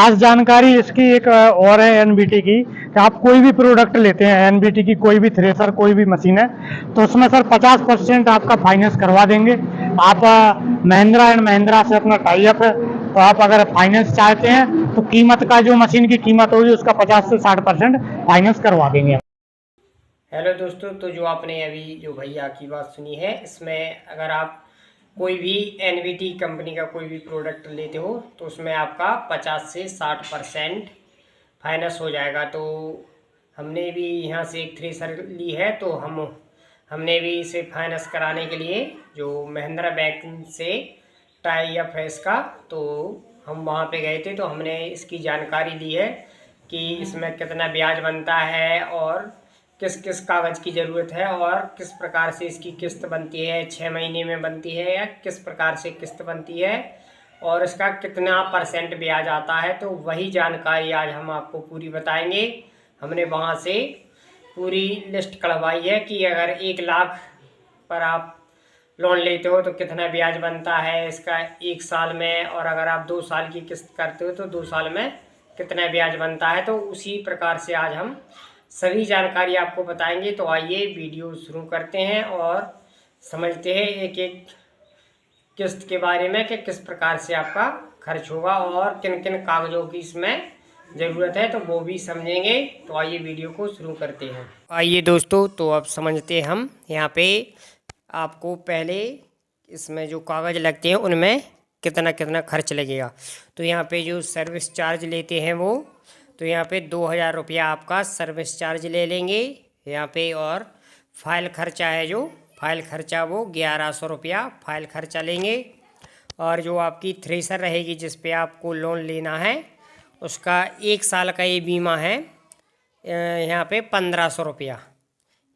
खास जानकारी इसकी एक और है एनबीटी की, कि आप कोई भी प्रोडक्ट लेते हैं एनबीटी की, कोई भी थ्रेसर कोई भी मशीन है, तो उसमें सर 50% आपका फाइनेंस करवा देंगे। आप महिंद्रा एंड महिंद्रा से अपना टाई अप है, तो आप अगर फाइनेंस चाहते हैं तो कीमत का जो मशीन की कीमत होगी उसका 50 से 60% फाइनेंस करवा देंगे। हेलो दोस्तों, तो जो आपने अभी जो भैया की बात सुनी है, इसमें अगर आप कोई भी एनवीटी कंपनी का कोई भी प्रोडक्ट लेते हो तो उसमें आपका 50 से 60% फाइनेंस हो जाएगा। तो हमने भी यहाँ से एक थ्रेसर ली है, तो हमने भी इसे फाइनेंस कराने के लिए जो महिंद्रा बैंक से टाई अप है इसका, तो हम वहाँ पे गए थे, तो हमने इसकी जानकारी ली है कि इसमें कितना ब्याज बनता है और किस किस कागज़ की ज़रूरत है और किस प्रकार से इसकी किस्त बनती है, 6 महीने में बनती है या किस प्रकार से किस्त बनती है और इसका कितना परसेंट ब्याज आता है। तो वही जानकारी आज हम आपको पूरी बताएंगे। हमने वहाँ से पूरी लिस्ट कढ़वाई है कि अगर 1 लाख पर आप लोन लेते हो तो कितना ब्याज बनता है इसका 1 साल में, और अगर आप 2 साल की किस्त करते हो तो 2 साल में कितना ब्याज बनता है। तो उसी प्रकार से आज हम सभी जानकारी आपको बताएंगे। तो आइए वीडियो शुरू करते हैं और समझते हैं एक एक किस्त के बारे में कि किस प्रकार से आपका खर्च होगा और किन किन कागज़ों की इसमें ज़रूरत है, तो वो भी समझेंगे। तो आइए वीडियो को शुरू करते हैं। आइए दोस्तों, तो अब समझते हैं हम। यहाँ पे आपको पहले इसमें जो कागज़ लगते हैं उनमें कितना कितना खर्च लगेगा। तो यहाँ पे जो सर्विस चार्ज लेते हैं वो, तो यहाँ पे 2000 रुपया आपका सर्विस चार्ज ले लेंगे यहाँ पे। और फाइल खर्चा है, जो फाइल खर्चा वो 1100 रुपया फाइल खर्चा लेंगे। और जो आपकी थ्रेसर रहेगी जिस पे आपको लोन लेना है, उसका 1 साल का ये बीमा है यहाँ पे 1500 रुपया।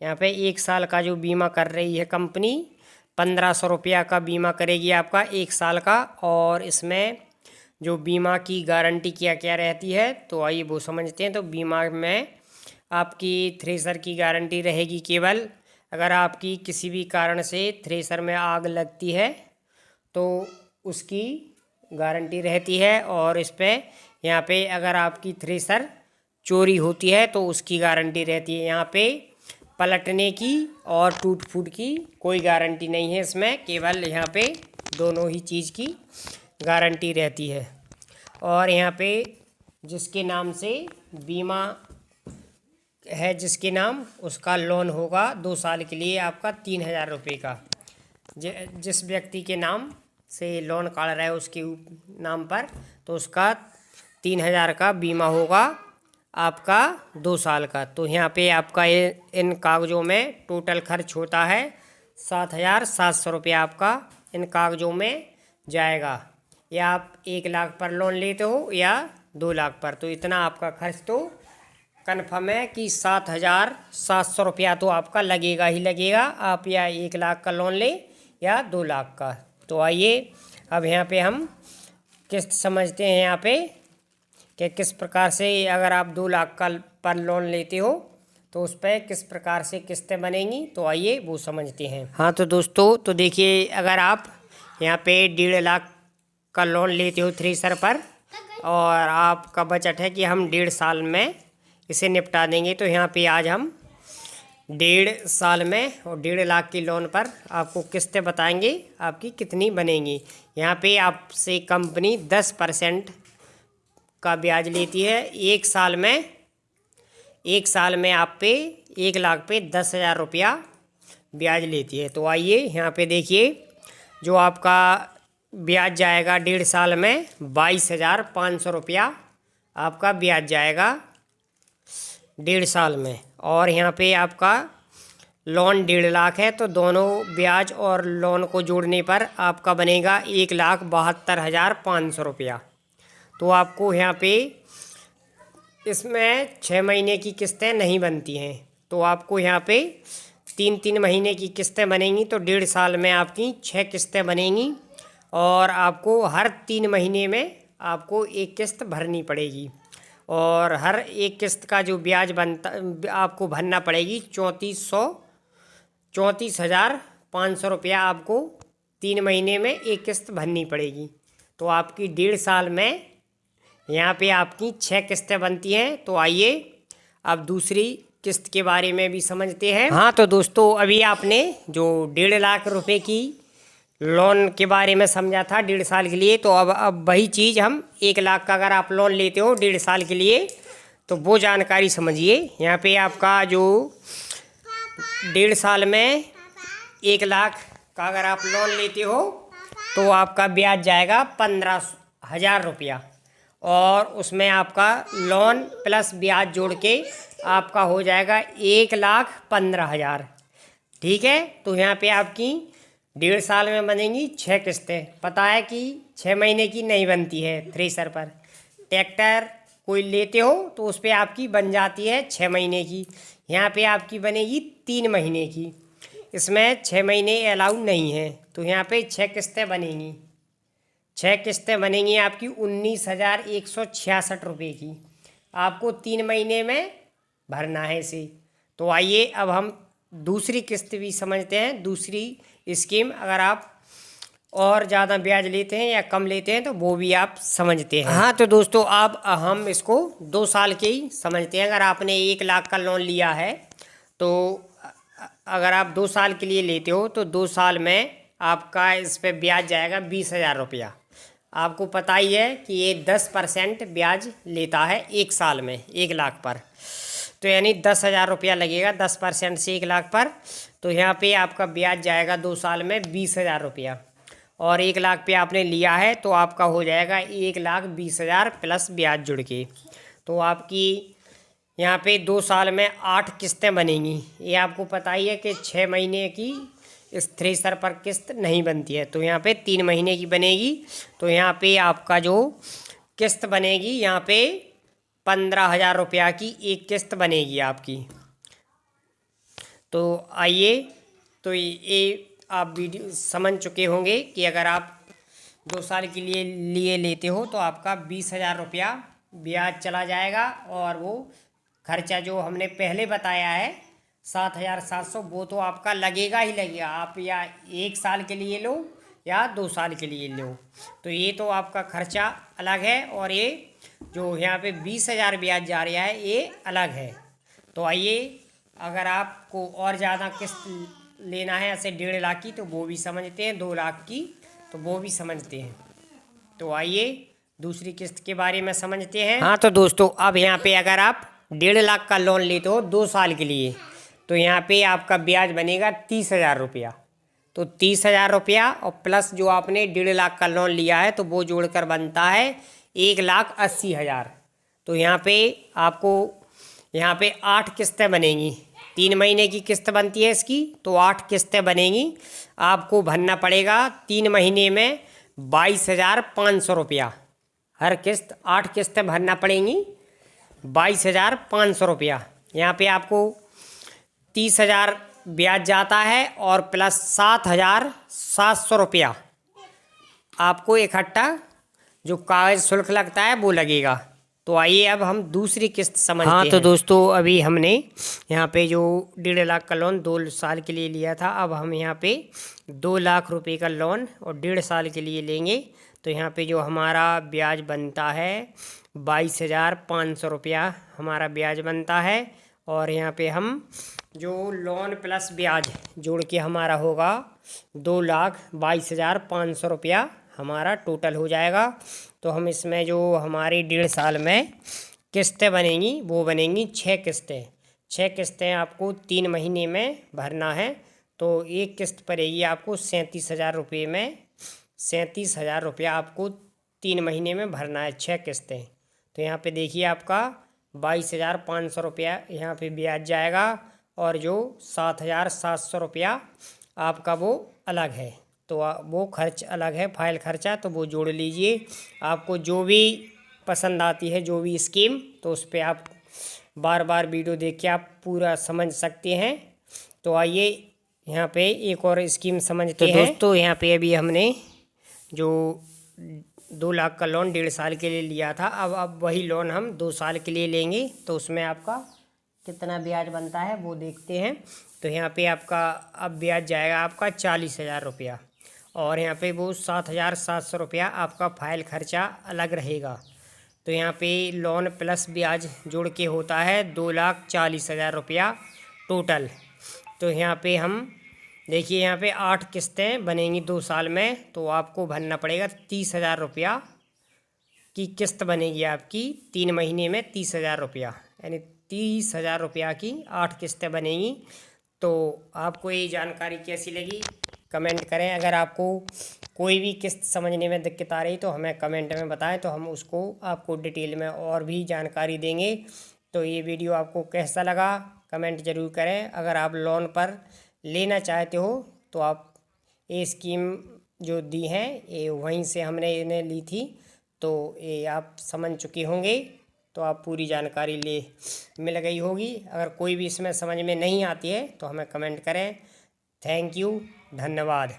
यहाँ पे 1 साल का जो बीमा कर रही है कंपनी, 1500 रुपया का बीमा करेगी आपका 1 साल का। और इसमें जो बीमा की गारंटी क्या क्या रहती है, तो आइए वो समझते हैं। तो बीमा में आपकी थ्रेसर की गारंटी रहेगी केवल अगर आपकी किसी भी कारण से थ्रेसर में आग लगती है तो उसकी गारंटी रहती है। और इस पर यहाँ पे अगर आपकी थ्रेसर चोरी होती है तो उसकी गारंटी रहती है। यहाँ पे पलटने की और टूट फूट की कोई गारंटी नहीं है इसमें, केवल यहाँ पे दोनों ही चीज़ की गारंटी रहती है। और यहाँ पे जिसके नाम से बीमा है, जिसके नाम, उसका लोन होगा 2 साल के लिए आपका 3000 रुपये का। जिस व्यक्ति के नाम से लोन काट रहा है उसके नाम पर, तो उसका 3000 का बीमा होगा आपका 2 साल का। तो यहाँ पे आपका इन कागज़ों में टोटल खर्च होता है 7700 रुपया आपका इन कागज़ों में जाएगा। या आप 1 लाख पर लोन लेते हो या 2 लाख पर, तो इतना आपका खर्च तो कन्फर्म है कि 7700 रुपया तो आपका लगेगा ही लगेगा, आप या 1 लाख का लोन लें या 2 लाख का। तो आइए अब यहाँ पे हम किस्त समझते हैं यहाँ पे कि किस प्रकार से अगर आप 2 लाख का पर लोन लेते हो तो उस पर किस प्रकार से किस्तें बनेंगी। तो आइए वो समझते हैं। हाँ तो दोस्तों, तो देखिए, अगर आप यहाँ पे 1.5 लाख का लोन लेते हो थ्रेसर पर और आपका बजट है कि हम 1.5 साल में इसे निपटा देंगे, तो यहाँ पे आज हम 1.5 साल में और 1.5 लाख की लोन पर आपको किस्तें बताएंगे आपकी कितनी बनेंगी। यहाँ पे आपसे कंपनी 10% का ब्याज लेती है 1 साल में। 1 साल में आप पे 1 लाख पे 10,000 रुपया ब्याज लेती है। तो आइए यहाँ पे देखिए, जो आपका ब्याज जाएगा 1.5 साल में 22,500 रुपया आपका ब्याज जाएगा 1.5 साल में। और यहाँ पे आपका लोन 1.5 लाख है, तो दोनों ब्याज और लोन को जोड़ने पर आपका बनेगा 1,72,500 रुपया। तो आपको यहाँ पे इसमें 6 महीने की किस्तें नहीं बनती हैं, तो आपको यहाँ पे 3-3 महीने की किस्तें बनेंगी। तो 1.5 साल में आपकी 6 किस्तें बनेंगी और आपको हर 3 महीने में आपको एक किस्त भरनी पड़ेगी। और हर एक किस्त का जो ब्याज बनता आपको भरना पड़ेगी 34,500 रुपया आपको 3 महीने में एक किस्त भरनी पड़ेगी। तो आपकी 1.5 साल में यहाँ पे आपकी 6 किस्तें बनती हैं। तो आइए अब दूसरी किस्त के बारे में भी समझते हैं। हाँ तो दोस्तों, अभी आपने जो 1.5 लाख रुपए की लोन के बारे में समझा था 1.5 साल के लिए, तो अब वही चीज़ हम 1 लाख का अगर आप लोन लेते हो 1.5 साल के लिए, तो वो जानकारी समझिए। यहाँ पे आपका जो 1.5 साल में 1 लाख का अगर आप लोन लेते हो तो आपका ब्याज जाएगा 15,000 रुपया, और उसमें आपका लोन प्लस ब्याज जोड़ के आपका हो जाएगा 1,15,000। ठीक है, तो यहाँ पे आपकी 1.5 साल में बनेंगी 6 किस्तें। पता है कि 6 महीने की नहीं बनती है। थ्रेसर पर ट्रैक्टर कोई लेते हो तो उस पर आपकी बन जाती है 6 महीने की, यहाँ पे आपकी बनेगी 3 महीने की। इसमें 6 महीने अलाउ नहीं है, तो यहाँ पे 6 किस्तें बनेंगी। 6 किस्तें बनेंगी आपकी 19,166 रुपये की। आपको 3 महीने में भरना है इसे। तो आइए अब हम दूसरी किस्त भी समझते हैं। दूसरी स्कीम, अगर आप और ज़्यादा ब्याज लेते हैं या कम लेते हैं तो वो भी आप समझते हैं। हाँ तो दोस्तों, अब हम इसको 2 साल के ही समझते हैं। अगर आपने 1 लाख का लोन लिया है तो अगर आप 2 साल के लिए लेते हो तो 2 साल में आपका इस पे ब्याज जाएगा 20,000 रुपया। आपको पता ही है कि ये 10% ब्याज लेता है 1 साल में 1 लाख पर, तो यानी 10,000 रुपया लगेगा 10% से 1 लाख पर। तो यहाँ पे आपका ब्याज जाएगा 2 साल में 20,000 रुपया, और 1 लाख पे आपने लिया है तो आपका हो जाएगा 1,20,000 प्लस ब्याज जुड़ के। तो आपकी यहाँ पे 2 साल में 8 किस्तें बनेंगी। ये आपको पता ही है कि 6 महीने की इस थ्रेसर पर किस्त नहीं बनती है, तो यहाँ पे 3 महीने की बनेगी। तो यहाँ पे आपका जो किस्त बनेगी, यहाँ पे 15,000 रुपया की एक किस्त बनेगी आपकी। तो आइए, तो ये आप वीडियो समझ चुके होंगे कि अगर आप 2 साल के लिए लेते हो तो आपका 20,000 रुपया ब्याज चला जाएगा, और वो खर्चा जो हमने पहले बताया है 7,700, वो तो आपका लगेगा ही लगेगा। आप या 1 साल के लिए लो या 2 साल के लिए लो, तो ये तो आपका खर्चा अलग है, और ये जो यहाँ पे 20,000 ब्याज जा रहा है ये अलग है। तो आइए, अगर आपको और ज़्यादा किस्त लेना है ऐसे 1.5 लाख की, तो वो भी समझते हैं। 2 लाख की तो वो भी समझते हैं। तो आइए दूसरी किस्त के बारे में समझते हैं। हाँ तो दोस्तों, अब यहाँ पे अगर आप 1.5 लाख का लोन लेते हो 2 साल के लिए, तो यहाँ पे आपका ब्याज बनेगा 30,000 रुपया। तो 30,000 रुपया और प्लस जो आपने 1.5 लाख का लोन लिया है तो वो जोड़कर बनता है 1,80,000। तो यहाँ पे आपको यहाँ पे 8 किस्तें बनेंगी। 3 महीने की किस्त बनती है इसकी, तो 8 किस्तें बनेंगी। आपको भरना पड़ेगा 3 महीने में 22,500 रुपया। हर किस्त 8 किस्तें भरना पड़ेंगी, 22,500 रुपया। यहाँ पे आपको 30,000 ब्याज जाता है और प्लस 7,700 रुपया आपको इकट्ठा जो कागज शुल्क लगता है वो लगेगा। तो आइए अब हम दूसरी किस्त समझते हैं। हाँ तो दोस्तों, अभी हमने यहाँ पे जो 1.5 लाख का लोन 2 साल के लिए लिया था, अब हम यहाँ पे 2 लाख रुपए का लोन और 1.5 साल के लिए लेंगे। तो यहाँ पे जो हमारा ब्याज बनता है 22,500 रुपया हमारा ब्याज बनता है, और यहाँ पे हम जो लोन प्लस ब्याज जोड़ के हमारा होगा 2,22,500 रुपया हमारा टोटल हो जाएगा। तो हम इसमें जो हमारी 1.5 साल में किस्तें बनेंगी वो बनेंगी 6 किस्तें। 6 किस्तें आपको 3 महीने में भरना है। तो एक किस्त पड़ेगी आपको 37,000 रुपये में। 37,000 रुपया आपको 3 महीने में भरना है, 6 किस्तें। तो यहाँ पे देखिए आपका 22,500 रुपया यहाँ पे ब्याज जाएगा, और जो 7,700 रुपया आपका वो अलग है। तो वो खर्च अलग है, फाइल खर्चा, तो वो जोड़ लीजिए। आपको जो भी पसंद आती है, जो भी स्कीम, तो उस पर आप बार बार वीडियो देख के आप पूरा समझ सकते हैं। तो आइए यहाँ पे एक और स्कीम समझते हैं। दोस्तों, यहाँ पे अभी हमने जो 2 लाख का लोन 1.5 साल के लिए लिया था, अब वही लोन हम 2 साल के लिए लेंगे। तो उसमें आपका कितना ब्याज बनता है वो देखते हैं। तो यहाँ पे आपका अब ब्याज जाएगा आपका 40,000 रुपया, और यहाँ पे वो 7,700 रुपया आपका फाइल खर्चा अलग रहेगा। तो तो यहाँ पे लोन प्लस ब्याज जोड़ के होता है 2,40,000 रुपया टोटल। तो यहाँ पे हम देखिए यहाँ पे 8 किस्तें बनेंगी 2 साल में, तो आपको भरना पड़ेगा 30,000 रुपया की किस्त बनेगी आपकी 3 महीने में 30,000 रुपया, यानी 30,000 रुपया की 8 किस्तें बनेंगी। तो आपको ये जानकारी कैसी लगी कमेंट करें। अगर आपको कोई भी किस्त समझने में दिक्कत आ रही तो हमें कमेंट में बताएं, तो हम उसको आपको डिटेल में और भी जानकारी देंगे। तो ये वीडियो आपको कैसा लगा कमेंट ज़रूर करें। अगर आप लोन पर लेना चाहते हो तो आप ये स्कीम जो दी हैं ये वहीं से हमने इन्हें ली थी, तो ये आप समझ चुके होंगे, तो आप पूरी जानकारी मिल गई होगी। अगर कोई भी इसमें समझ में नहीं आती है तो हमें कमेंट करें। थैंक यू, धन्यवाद।